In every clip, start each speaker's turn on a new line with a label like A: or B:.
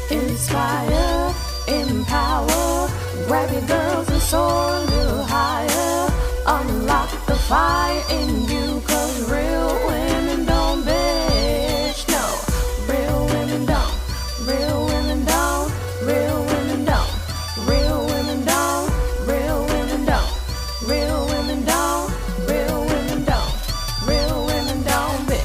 A: Inspire, empower, grab your girls and soar a little higher. Unlock the fire in you, 'cause real women don't bitch, no. Real women don't, real women don't, real women don't, real women don't, real women don't, real women don't, real women don't, real women don't bitch.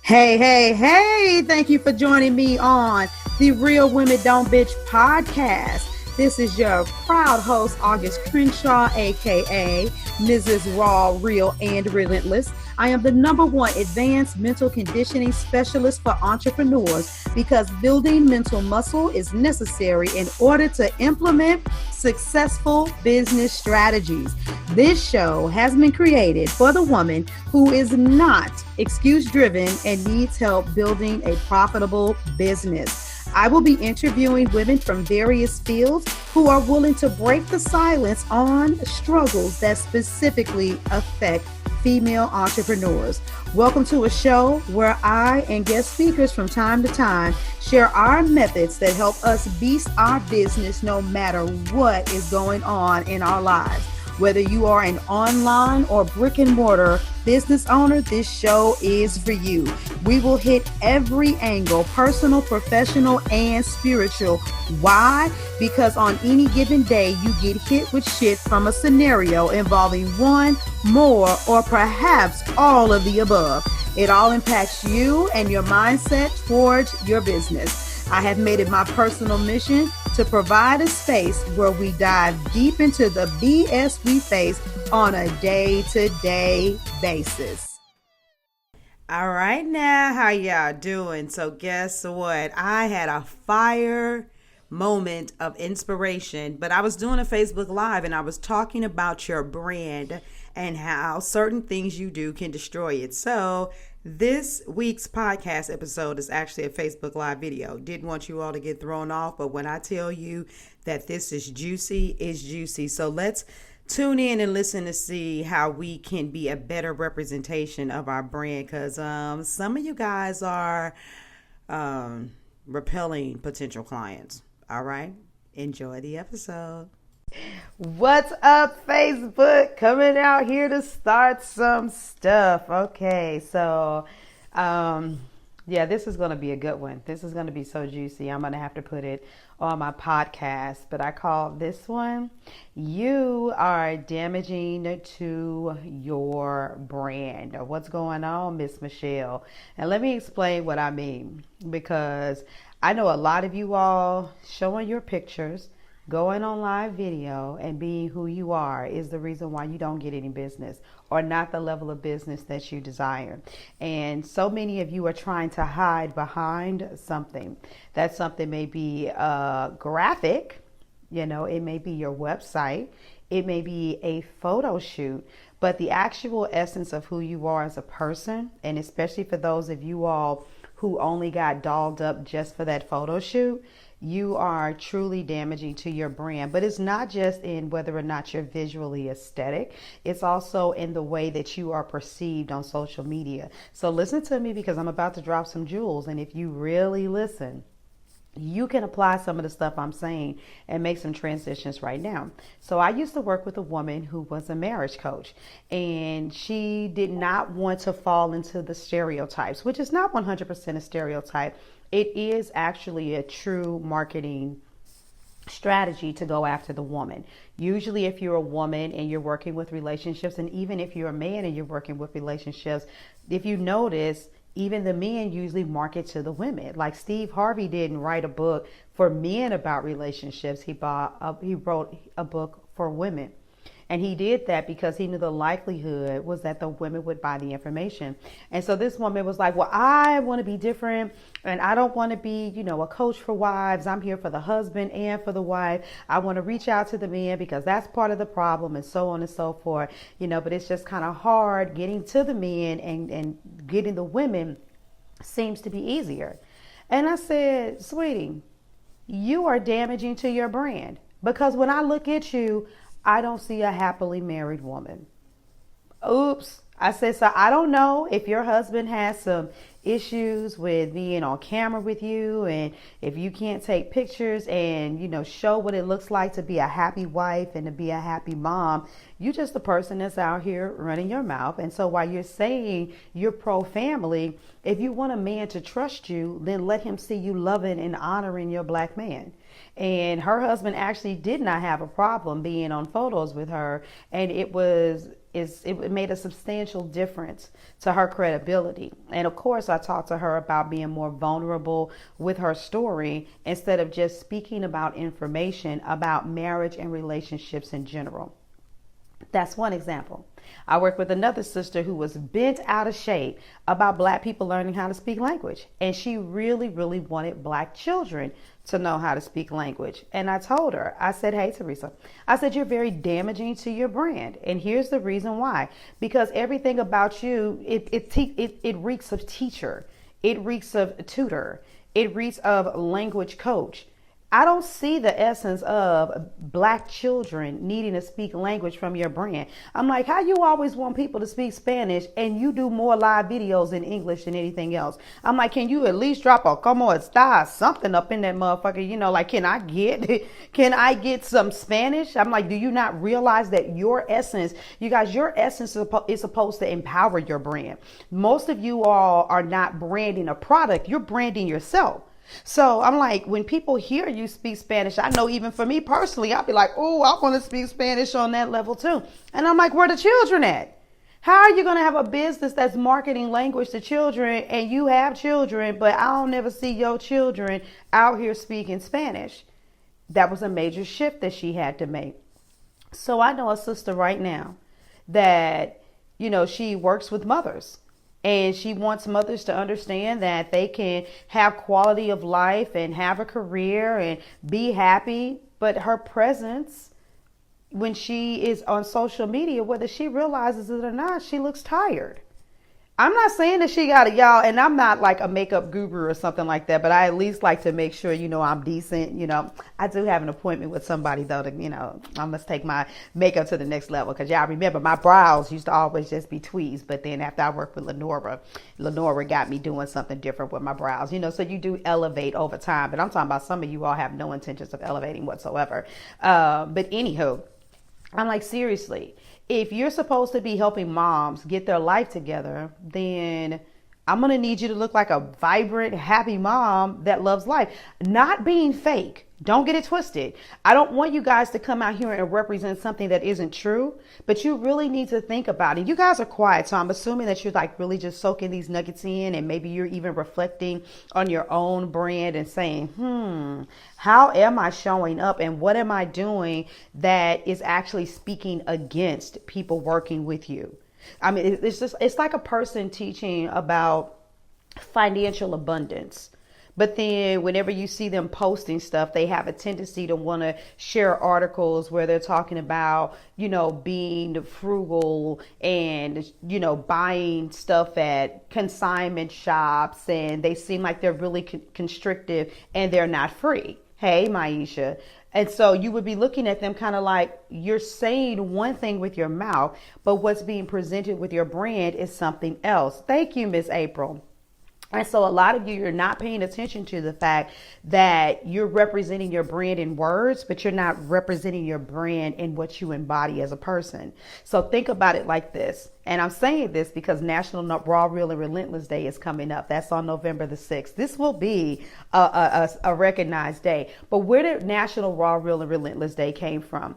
B: Hey, thank you for joining me on the Real Women Don't Bitch podcast. This is your proud host, August Crenshaw, aka Mrs. Raw, Real, and Relentless. I am the #1 advanced mental conditioning specialist for entrepreneurs because building mental muscle is necessary in order to implement successful business strategies. This show has been created for the woman who is not excuse-driven and needs help building a profitable business. I will be interviewing women from various fields who are willing to break the silence on struggles that specifically affect female entrepreneurs. Welcome to a show where I and guest speakers from time to time share our methods that help us beast our business no matter what is going on in our lives. Whether you are an online or brick and mortar business owner, this show is for you. We will hit every angle, personal, professional, and spiritual. Why? Because on any given day, you get hit with shit from a scenario involving one, more, or perhaps all of the above. It all impacts you and your mindset towards your business. I have made it my personal mission to provide a space where we dive deep into the BS we face on a day-to-day basis. All right, now, how y'all doing? So guess what? I had a fire moment of inspiration, but I was doing a Facebook Live and I was talking about your brand and how certain things you do can destroy it. So this week's podcast episode is actually a Facebook Live video. Didn't want you all to get thrown off, but when I tell you that this is juicy, it's juicy. So let's tune in and listen to see how we can be a better representation of our brand, because some of you guys are repelling potential clients. All right, enjoy the episode. What's up, Facebook? Coming out here to start some stuff. Okay, so yeah, this is going to be a good one. This is going to be so juicy. I'm going to have to put it on my podcast, but I call this one, You Are Damaging to Your Brand. What's going on, Miss Michelle? And let me explain what I mean, because I know a lot of you all showing your pictures, going on live video, and being who you are is the reason why you don't get any business, or not the level of business that you desire. And so many of you are trying to hide behind something. That something may be graphic, it may be your website, it may be a photo shoot, but the actual essence of who you are as a person, and especially for those of you all who only got dolled up just for that photo shoot, you are truly damaging to your brand. But it's not just in whether or not you're visually aesthetic. It's also in the way that you are perceived on social media. So listen to me, because I'm about to drop some jewels. And if you really listen, you can apply some of the stuff I'm saying and make some transitions right now. So I used to work with a woman who was a marriage coach, and she did not want to fall into the stereotypes, which is not 100% a stereotype. It is actually a true marketing strategy to go after the woman. Usually if you're a woman and you're working with relationships, and even if you're a man and you're working with relationships, if you notice, even the men usually market to the women. Like Steve Harvey didn't write a book for men about relationships. He wrote a book for women. And he did that because he knew the likelihood was that the women would buy the information. And so this woman was like, well, I want to be different, and I don't want to be, a coach for wives. I'm here for the husband and for the wife. I want to reach out to the men because that's part of the problem, and so on and so forth. But it's just kind of hard getting to the men, and getting the women seems to be easier. And I said, sweetie, you are damaging to your brand, because when I look at you, I don't see a happily married woman. Oops, I said, so I don't know if your husband has some issues with being on camera with you, and if you can't take pictures and, show what it looks like to be a happy wife and to be a happy mom. You just a person that's out here running your mouth. And so while you're saying you're pro family, if you want a man to trust you, then let him see you loving and honoring your black man. And her husband actually did not have a problem being on photos with her, and it made a substantial difference to her credibility. And of course, I talked to her about being more vulnerable with her story instead of just speaking about information about marriage and relationships in general. That's one example. I worked with another sister who was bent out of shape about black people learning how to speak language. And she really, really wanted black children to know how to speak language. And I told her, I said, hey, Teresa, I said, you're very damaging to your brand. And here's the reason why. Because everything about you, it reeks of teacher. It reeks of tutor. It reeks of language coach. I don't see the essence of black children needing to speak language from your brand. I'm like, how you always want people to speak Spanish and you do more live videos in English than anything else? I'm like, can you at least drop a como está something up in that motherfucker? Like, can I get some Spanish? I'm like, do you not realize that your essence, you guys, your essence is supposed to empower your brand. Most of you all are not branding a product. You're branding yourself. So I'm like, when people hear you speak Spanish, I know even for me personally, I'll be like, oh, I want to speak Spanish on that level too. And I'm like, where the children at? How are you going to have a business that's marketing language to children and you have children, but I don't never see your children out here speaking Spanish? That was a major shift that she had to make. So I know a sister right now that, she works with mothers. And she wants mothers to understand that they can have quality of life and have a career and be happy. But her presence, when she is on social media, whether she realizes it or not, she looks tired. I'm not saying that she got it, y'all, and I'm not like a makeup guru or something like that, but I at least like to make sure, I'm decent. I do have an appointment with somebody, though, to, I must take my makeup to the next level, because y'all remember my brows used to always just be tweezed, but then after I worked with Lenora got me doing something different with my brows, so you do elevate over time, but I'm talking about some of you all have no intentions of elevating whatsoever. But anywho, I'm like, seriously. If you're supposed to be helping moms get their life together, then I'm going to need you to look like a vibrant, happy mom that loves life, not being fake. Don't get it twisted. I don't want you guys to come out here and represent something that isn't true, but you really need to think about it. You guys are quiet, so I'm assuming that you're like really just soaking these nuggets in, and maybe you're even reflecting on your own brand and saying, how am I showing up and what am I doing that is actually speaking against people working with you? I mean, it's like a person teaching about financial abundance. But then whenever you see them posting stuff, they have a tendency to want to share articles where they're talking about, being frugal and, buying stuff at consignment shops. And they seem like they're really constrictive and they're not free. Hey, Maisha. And so you would be looking at them kind of like you're saying one thing with your mouth, but what's being presented with your brand is something else. Thank you, Miss April. And so a lot of you're not paying attention to the fact that you're representing your brand in words, but you're not representing your brand in what you embody as a person. So think about it like this. And I'm saying this because National Raw, Real, and Relentless Day is coming up. That's on November the 6th. This will be a recognized day. But where did National Raw, Real, and Relentless Day came from?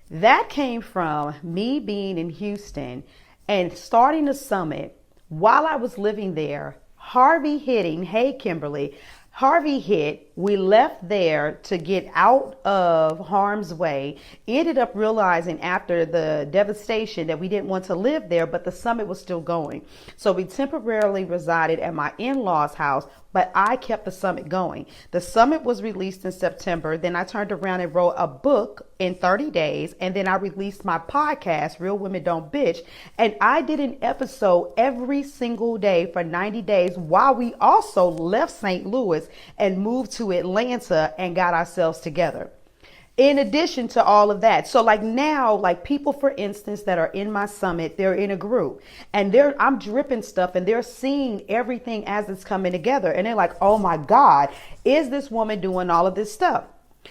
B: That came from me being in Houston and starting a summit while I was living there. Harvey hitting, hey Kimberly, Harvey hit, we left there to get out of harm's way, ended up realizing after the devastation that we didn't want to live there, but the summit was still going. So we temporarily resided at my in-laws' house, but I kept the summit going. The summit was released in September. Then I turned around and wrote a book in 30 days. And then I released my podcast, Real Women Don't Bitch. And I did an episode every single day for 90 days while we also left St. Louis and moved to Atlanta and got ourselves together. In addition to all of that. So like now, like people, for instance, that are in my summit, they're in a group and I'm dripping stuff and they're seeing everything as it's coming together. And they're like, oh my God, is this woman doing all of this stuff?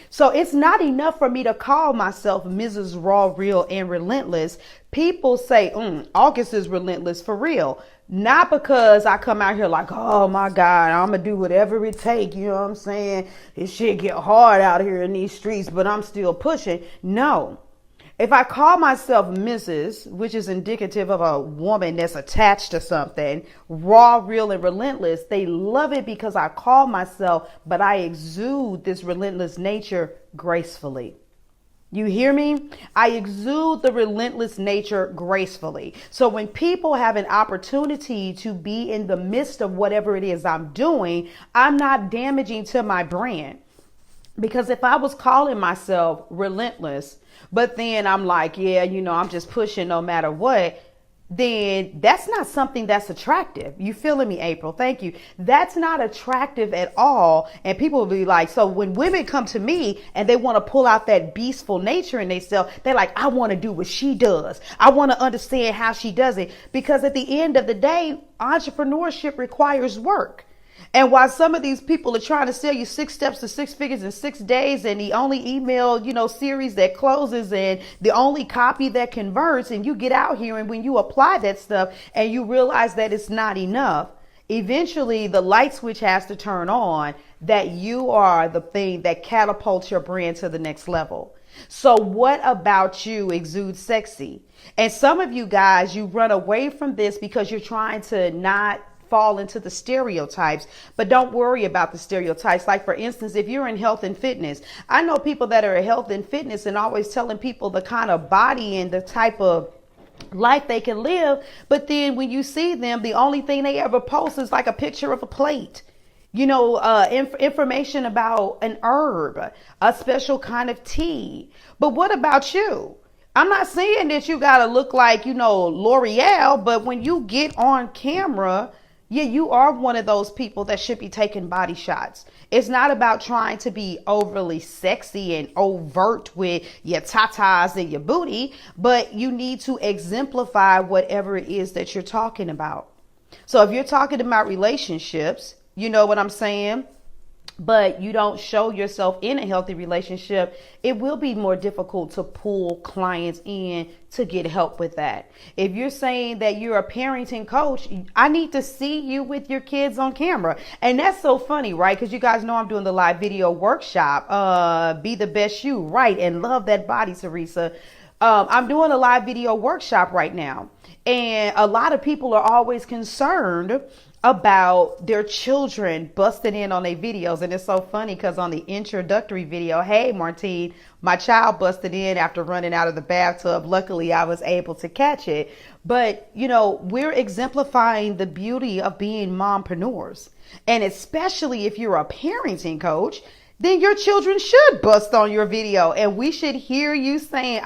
B: So it's not enough for me to call myself Mrs. Raw, Real, and Relentless. People say, August is relentless for real. Not because I come out here like, oh my God, I'm going to do whatever it takes. You know what I'm saying? This shit get hard out here in these streets, but I'm still pushing. No. If I call myself Mrs., which is indicative of a woman that's attached to something, raw, real, and relentless, they love it because I call myself, but I exude this relentless nature gracefully. You hear me? I exude the relentless nature gracefully. So when people have an opportunity to be in the midst of whatever it is I'm doing, I'm not damaging to my brand. Because if I was calling myself relentless, but then I'm like, yeah, I'm just pushing no matter what, then that's not something that's attractive. You feeling me, April? Thank you. That's not attractive at all. And people will be like, so when women come to me and they want to pull out that beastful nature in themselves, they're like, I want to do what she does. I want to understand how she does it. Because at the end of the day, entrepreneurship requires work. And while some of these people are trying to sell you 6 steps to 6 figures in 6 days and the only email, series that closes and the only copy that converts, and you get out here and when you apply that stuff and you realize that it's not enough, eventually the light switch has to turn on that you are the thing that catapults your brand to the next level. So what about you exudes sexy? And some of you guys, you run away from this because you're trying to not fall into the stereotypes, but don't worry about the stereotypes. Like for instance, if you're in health and fitness, I know people that are in health and fitness and always telling people the kind of body and the type of life they can live. But then when you see them, the only thing they ever post is like a picture of a plate, information about an herb, a special kind of tea. But what about you? I'm not saying that you got to look like, L'Oreal, but when you get on camera, yeah, you are one of those people that should be taking body shots. It's not about trying to be overly sexy and overt with your tatas and your booty, but you need to exemplify whatever it is that you're talking about. So if you're talking about relationships, you know what I'm saying? But you don't show yourself in a healthy relationship, it will be more difficult to pull clients in to get help with that. If you're saying that you're a parenting coach, I need to see you with your kids on camera. And that's so funny, right? Because you guys know I'm doing the live video workshop, Be the Best You, right? And love that body, Teresa. I'm doing a live video workshop right now. And a lot of people are always concerned about their children busting in on their videos. And it's so funny because on the introductory video, hey, Martine, my child busted in after running out of the bathtub. Luckily, I was able to catch it. But, we're exemplifying the beauty of being mompreneurs. And especially if you're a parenting coach, then your children should bust on your video. And we should hear you saying,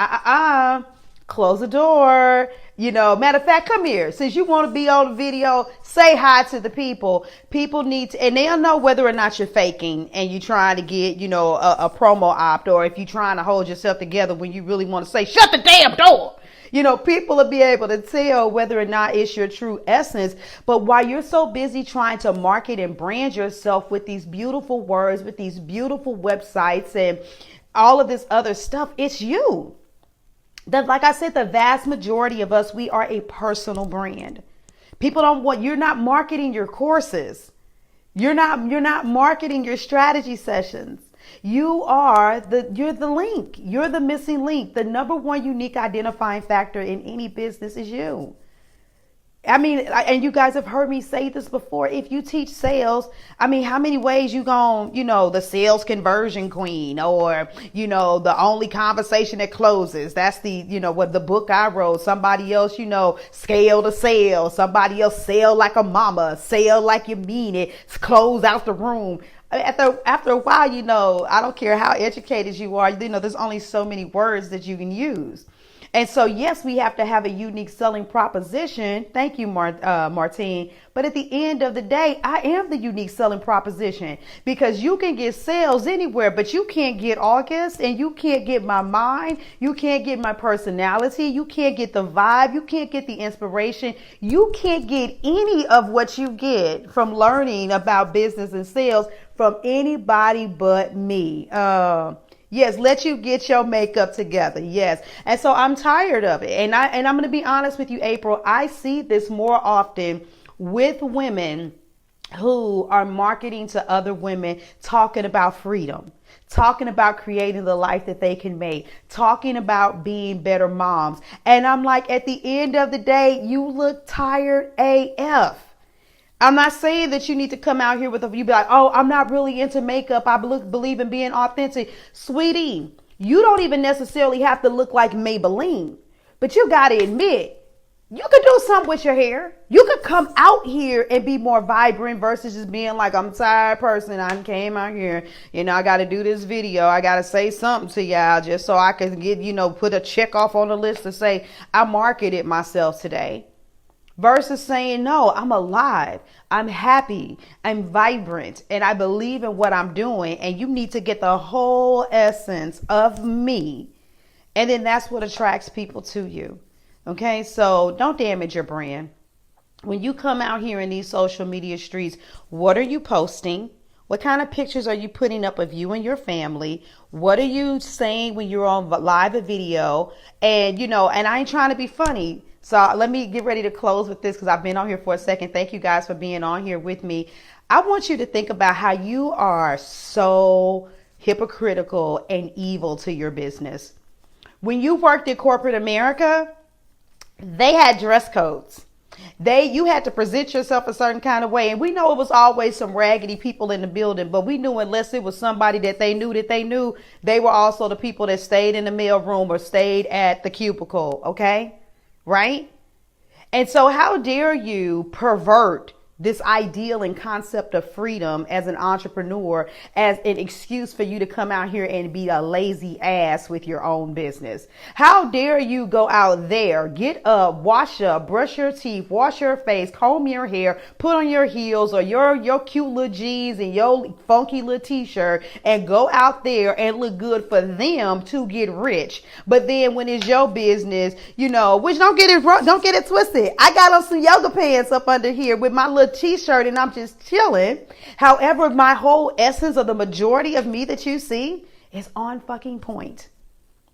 B: close the door. Matter of fact, come here. Since you want to be on the video, say hi to the people. People need to, and they'll know whether or not you're faking and you're trying to get, a promo opt, or if you're trying to hold yourself together when you really want to say, shut the damn door. People will be able to tell whether or not it's your true essence. But while you're so busy trying to market and brand yourself with these beautiful words, with these beautiful websites and all of this other stuff, it's you. Like I said, the vast majority of us, we are a personal brand. People you're not marketing your courses. You're not marketing your strategy sessions. You're the link. You're the missing link. The number one unique identifying factor in any business is you. I mean, and you guys have heard me say this before. If you teach sales, how many ways you the sales conversion queen, or, the only conversation that closes. That's what the book I wrote. Somebody else, scale to sale. Somebody else, sell like a mama, sell like you mean it, close out the room. After a while, I don't care how educated you are, there's only so many words that you can use. And so, yes, we have to have a unique selling proposition. Thank you, Martine. But at the end of the day, I am the unique selling proposition, because you can get sales anywhere, but you can't get August, and you can't get my mind. You can't get my personality. You can't get the vibe. You can't get the inspiration. You can't get any of what you get from learning about business and sales from anybody but me. Yes, let you get your makeup together. Yes. And so I'm tired of it. And I'm going to be honest with you, April. I see this more often with women who are marketing to other women, talking about freedom, talking about creating the life that they can make, talking about being better moms. And I'm like, at the end of the day, you look tired AF. I'm not saying that you need to come out here with you be like, oh, I'm not really into makeup. I believe in being authentic. Sweetie, you don't even necessarily have to look like Maybelline, but you got to admit, you could do something with your hair. You could come out here and be more vibrant versus just being like, I'm a tired person. I came out here, I got to do this video. I got to say something to y'all just so I can get, put a check off on the list to say I marketed myself today. Versus saying, no, I'm alive, I'm happy, I'm vibrant, and I believe in what I'm doing. And you need to get the whole essence of me. And then that's what attracts people to you. Okay, so don't damage your brand. When you come out here in these social media streets, what are you posting? What kind of pictures are you putting up of you and your family? What are you saying when you're on live a video? And, and I ain't trying to be funny. So let me get ready to close with this because I've been on here for a second. Thank you guys for being on here with me. I want you to think about how you are so hypocritical and evil to your business. When you worked in corporate America, they had dress codes. You had to present yourself a certain kind of way. And we know it was always some raggedy people in the building, but we knew unless it was somebody that they knew, they were also the people that stayed in the mail room or stayed at the cubicle. Okay. Right? And so how dare you pervert this ideal and concept of freedom as an entrepreneur as an excuse for you to come out here and be a lazy ass with your own business? How dare you go out there, get up, wash up, brush your teeth, wash your face, comb your hair, put on your heels or your cute little jeans and your funky little t-shirt and go out there and look good for them to get rich. But then when it's your business, which don't get it twisted. I got on some yoga pants up under here with my little t-shirt and I'm just chilling. However, my whole essence of the majority of me that you see is on fucking point.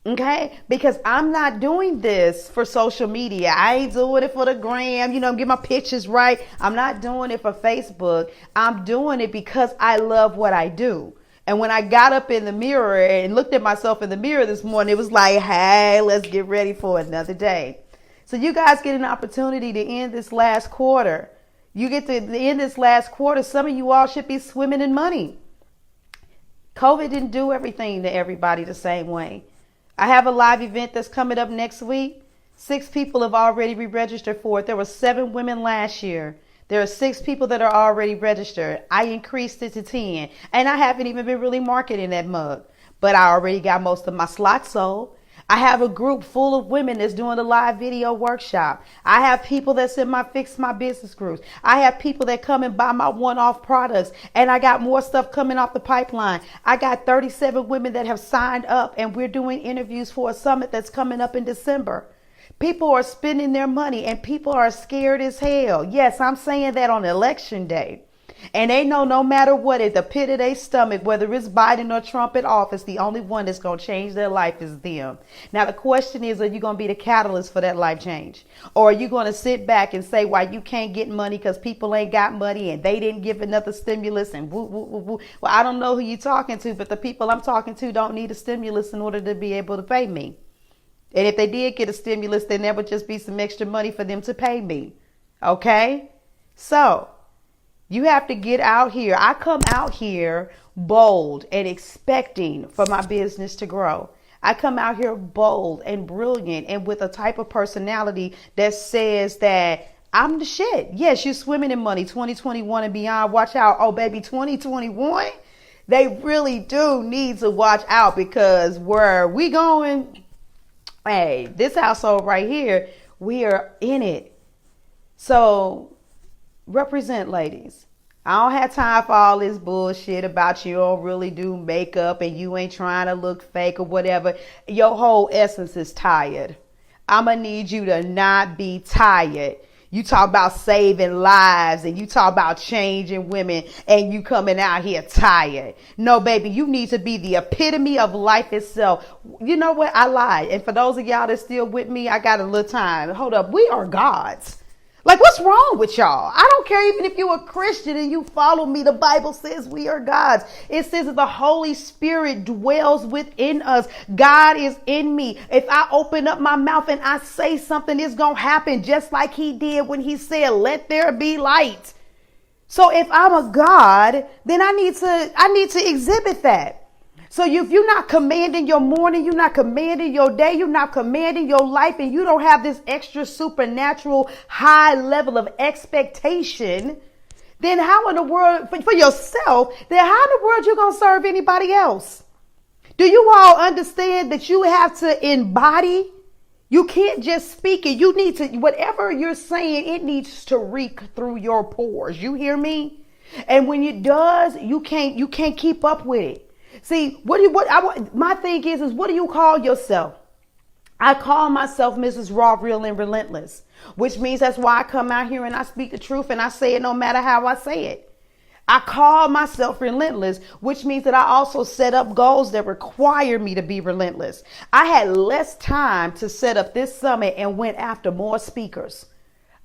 B: Okay? Because I'm not doing this for social media. I ain't doing it for the gram, get my pictures right. I'm not doing it for Facebook. I'm doing it because I love what I do. And when I got up in the mirror and looked at myself in the mirror this morning, it was like, hey, let's get ready for another day. So you guys get an opportunity to end this last quarter. You get to end this last quarter. Some of you all should be swimming in money. COVID didn't do everything to everybody the same way. I have a live event that's coming up next week. 6 people have already re-registered for it. There were 7 women last year. There are 6 people that are already registered. I increased it to 10. And I haven't even been really marketing that mug. But I already got most of my slots sold. I have a group full of women that's doing a live video workshop. I have people that's in my Fix My Business groups. I have people that come and buy my one-off products. And I got more stuff coming off the pipeline. I got 37 women that have signed up and we're doing interviews for a summit that's coming up in December. People are spending their money and people are scared as hell. Yes, I'm saying that on election day. And they know no matter what, at the pit of their stomach, whether it's Biden or Trump in office, the only one that's going to change their life is them. Now, the question is, are you going to be the catalyst for that life change? Or are you going to sit back and say, why you can't get money because people ain't got money and they didn't give another stimulus and woo, woo, woo, woo. Well, I don't know who you're talking to, but the people I'm talking to don't need a stimulus in order to be able to pay me. And if they did get a stimulus, then there would just be some extra money for them to pay me. Okay? So you have to get out here. I come out here bold and expecting for my business to grow. I come out here bold and brilliant and with a type of personality that says that I'm the shit. Yes, you're swimming in money 2021 and beyond. Watch out. Oh, baby, 2021, they really do need to watch out because where we going, Hey, this household right here, we are in it. So represent, ladies. I don't have time for all this bullshit about you don't really do makeup and you ain't trying to look fake or whatever. Your whole essence is tired. I'm going to need you to not be tired. You talk about saving lives and you talk about changing women and you coming out here tired. No, baby, you need to be the epitome of life itself. You know what? I lied. And for those of y'all that's still with me, I got a little time. Hold up. We are gods. Like, what's wrong with y'all? I don't care even if you're a Christian and you follow me. The Bible says we are gods. It says that the Holy Spirit dwells within us. God is in me. If I open up my mouth and I say something, it's going to happen just like he did when he said, let there be light. So if I'm a God, then I need to exhibit that. So if you're not commanding your morning, you're not commanding your day, you're not commanding your life, and you don't have this extra supernatural high level of expectation, then how in the world, for yourself, then how in the world you going to serve anybody else? Do you all understand that you have to embody? You can't just speak it. You need to, whatever you're saying, it needs to reek through your pores. You hear me? And when it does, you can't keep up with it. See, my thing is what do you call yourself? I call myself Mrs. Raw, Real, and Relentless, which means that's why I come out here and I speak the truth and I say it no matter how I say it. I call myself relentless, which means that I also set up goals that require me to be relentless. I had less time to set up this summit and went after more speakers.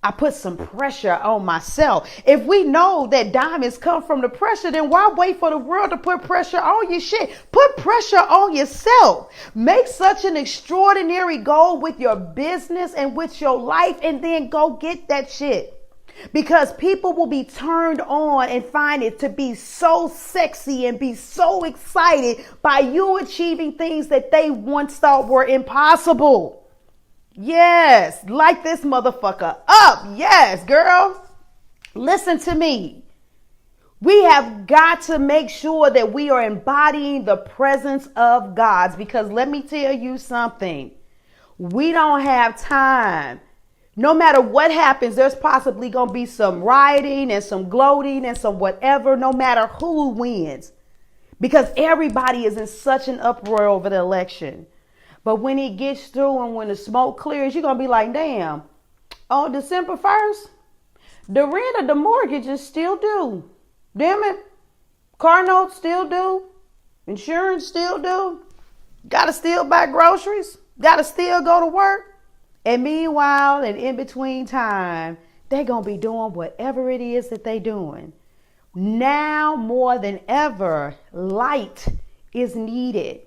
B: I put some pressure on myself. If we know that diamonds come from the pressure, then why wait for the world to put pressure on your shit? Put pressure on yourself. Make such an extraordinary goal with your business and with your life, and then go get that shit. Because people will be turned on and find it to be so sexy and be so excited by you achieving things that they once thought were impossible. Yes, light this motherfucker up. Yes, girl. Listen to me. We have got to make sure that we are embodying the presence of God, because let me tell you something. We don't have time. No matter what happens, there's possibly going to be some rioting and some gloating and some whatever, no matter who wins, because everybody is in such an uproar over the election. But when it gets through and when the smoke clears, you're going to be like, damn, on December 1st, the rent of the mortgage is still due. Damn it. Car notes still due. Insurance still due. Got to still buy groceries. Got to still go to work. And meanwhile, and in between time, they're going to be doing whatever it is that they're doing. Now more than ever, light is needed.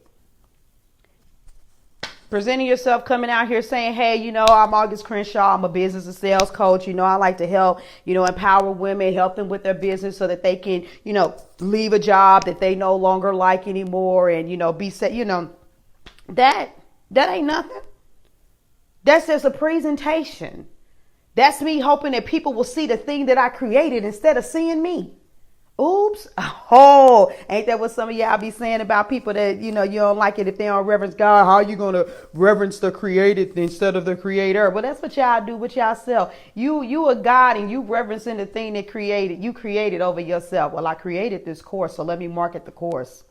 B: Presenting yourself, coming out here saying, hey, I'm August Crenshaw. I'm a business and sales coach. I like to help, empower women, help them with their business so that they can, leave a job that they no longer like anymore and, be set, that ain't nothing. That's just a presentation. That's me hoping that people will see the thing that I created instead of seeing me. Oops. Oh, ain't that what some of y'all be saying about people that, you don't like it if they don't reverence God? How are you going to reverence the created instead of the creator? Well, that's what y'all do with yourself. You a God and you reverencing the thing that you created over yourself. Well, I created this course, so let me market the course.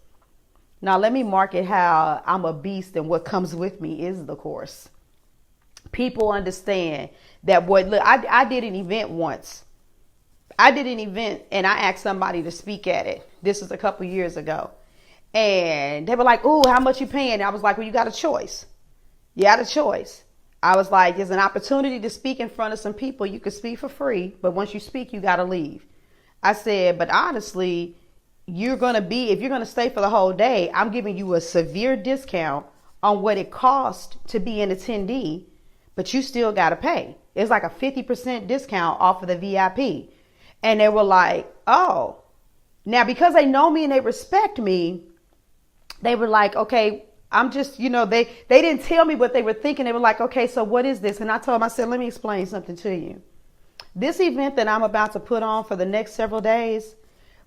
B: Now, let me market how I'm a beast and what comes with me is the course. People understand that I did an event once. And I asked somebody to speak at it. This was a couple years ago. And they were like, "Ooh, how much you paying?" And I was like, well, you got a choice. You got a choice. I was like, there's an opportunity to speak in front of some people. You can speak for free, but once you speak, you got to leave. I said, but honestly, if you're going to stay for the whole day, I'm giving you a severe discount on what it costs to be an attendee, but you still got to pay. It's like a 50% discount off of the VIP. And they were like, oh, now because they know me and they respect me, they were like, okay, I'm just, they didn't tell me what they were thinking. They were like, okay, so what is this? And I told them, I said, let me explain something to you. This event that I'm about to put on for the next several days,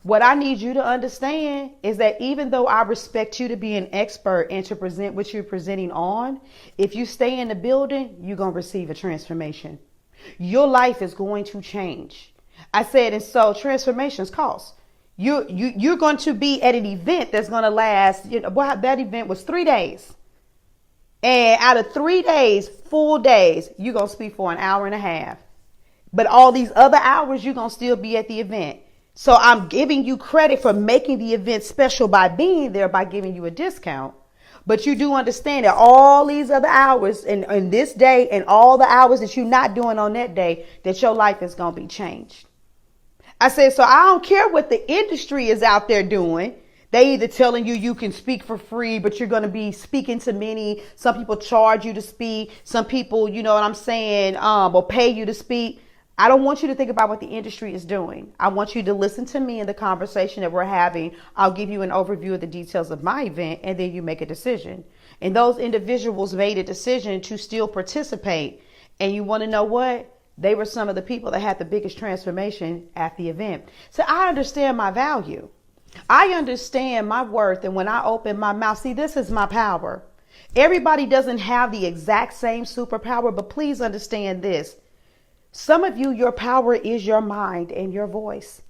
B: What I need you to understand is that even though I respect you to be an expert and to present what you're presenting on, if you stay in the building, you're going to receive a transformation. Your life is going to change. I said, and so transformations cost. You're going to be at an event that's going to last, that event was 3 days. And out of 3 days, full days, you're going to speak for an hour and a half. But all these other hours, you're going to still be at the event. So I'm giving you credit for making the event special by being there, by giving you a discount. But you do understand that all these other hours and this day and all the hours that you're not doing on that day, that your life is going to be changed. I said, so I don't care what the industry is out there doing. They either telling you can speak for free, but you're going to be speaking to many. Some people charge you to speak. Some people, you know what I'm saying, will pay you to speak. I don't want you to think about what the industry is doing. I want you to listen to me in the conversation that we're having. I'll give you an overview of the details of my event, and then you make a decision. And those individuals made a decision to still participate. And you want to know what? They were some of the people that had the biggest transformation at the event. So I understand my value. I understand my worth. And when I open my mouth, see, this is my power. Everybody doesn't have the exact same superpower, but please understand this. Some of you, your power is your mind and your voice.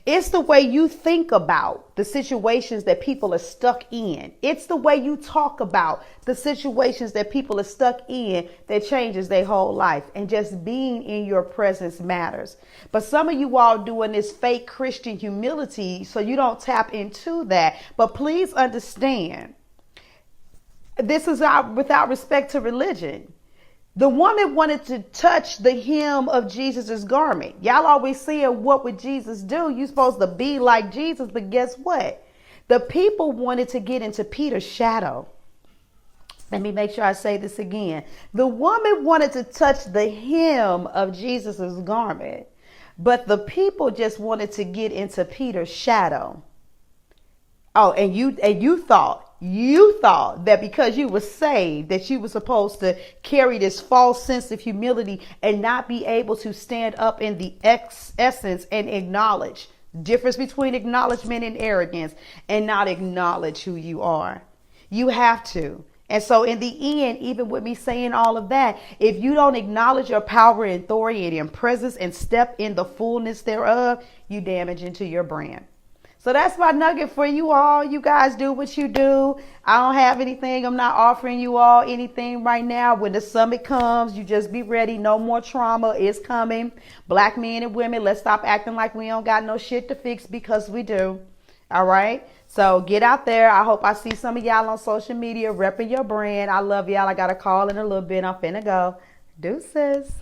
B: It's the way you think about the situations that people are stuck in. It's the way you talk about the situations that people are stuck in that changes their whole life. And just being in your presence matters. But some of you all doing this fake Christian humility, so you don't tap into that. But please understand, this is without respect to religion. The woman wanted to touch the hem of Jesus's garment. Y'all always saying, what would Jesus do? You're supposed to be like Jesus. But guess what? The people wanted to get into Peter's shadow. Let me make sure I say this again. The woman wanted to touch the hem of Jesus's garment. But the people just wanted to get into Peter's shadow. Oh, and you thought that because you were saved, that you were supposed to carry this false sense of humility and not be able to stand up in the essence and acknowledge. Difference between acknowledgement and arrogance, and not acknowledge who you are. You have to. And so in the end, even with me saying all of that, if you don't acknowledge your power and authority and presence and step in the fullness thereof, you damage into your brand. So that's my nugget for you all. You guys do what you do. I don't have anything. I'm not offering you all anything right now. When the summit comes, you just be ready. No more trauma is coming. Black men and women, let's stop acting like we don't got no shit to fix, because we do. All right. So get out there. I hope I see some of y'all on social media repping your brand. I love y'all. I got a call in a little bit. I'm finna go. Deuces.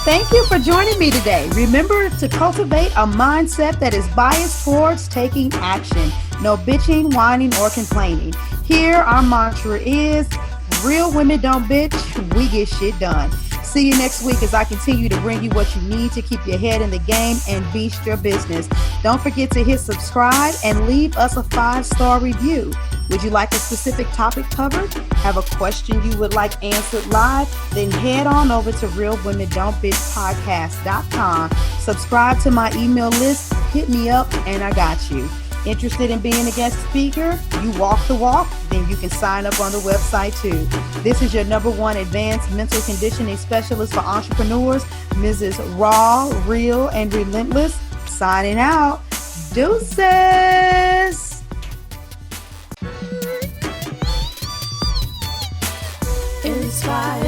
B: Thank you for joining me today. Remember to cultivate a mindset that is biased towards taking action. No bitching, whining, or complaining. Here, our mantra is, real women don't bitch, we get shit done. See you next week as I continue to bring you what you need to keep your head in the game and beast your business. Don't forget to hit subscribe and leave us a 5-star review. Would you like a specific topic covered? Have a question you would like answered live? Then head on over to realwomendon'tbitchpodcast.com. Subscribe to my email list, hit me up, and I got you. Interested in being a guest speaker? You walk the walk? Then you can sign up on the website too. This is your #1 advanced mental conditioning specialist for entrepreneurs, Mrs. Raw, Real, and Relentless. Signing out. Deuces.
A: Inspire.